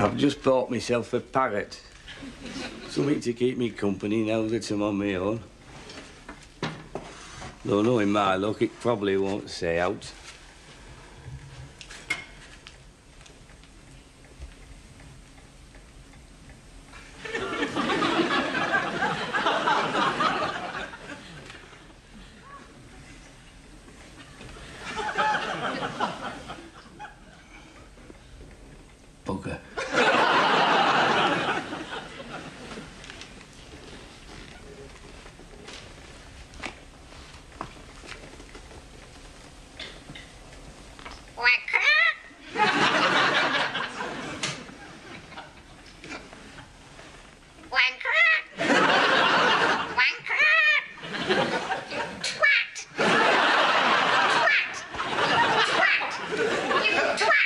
I've just bought myself a parrot. Something to keep me company now that I'm on my own. Though knowing my luck, it probably won't stay out. Bugger. Twat! Twat! Twat! You twat!